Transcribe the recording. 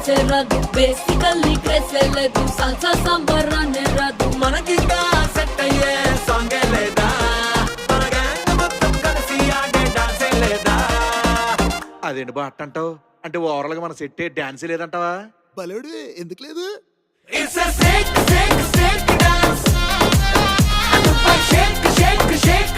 డాన్సే రాదు, బేసికల్లీ క్రేసే లేదు, సాల్సా సాంబార్ రానే రాదు. మనకింకా సెట్ అయ్యే సాంగే లేదా, మన గ్యాంగ్ మొత్తం కలిసి ఆడే డాన్సే లేదా. అదేంటి బా అంటావు? అంటే ఓవరాల్ గా మన సెట్ డాన్స్ లేదంటావా? బలేడు ఎందుకు లేదు? It's a shake, shake, shake dance. And the shake, shake, shake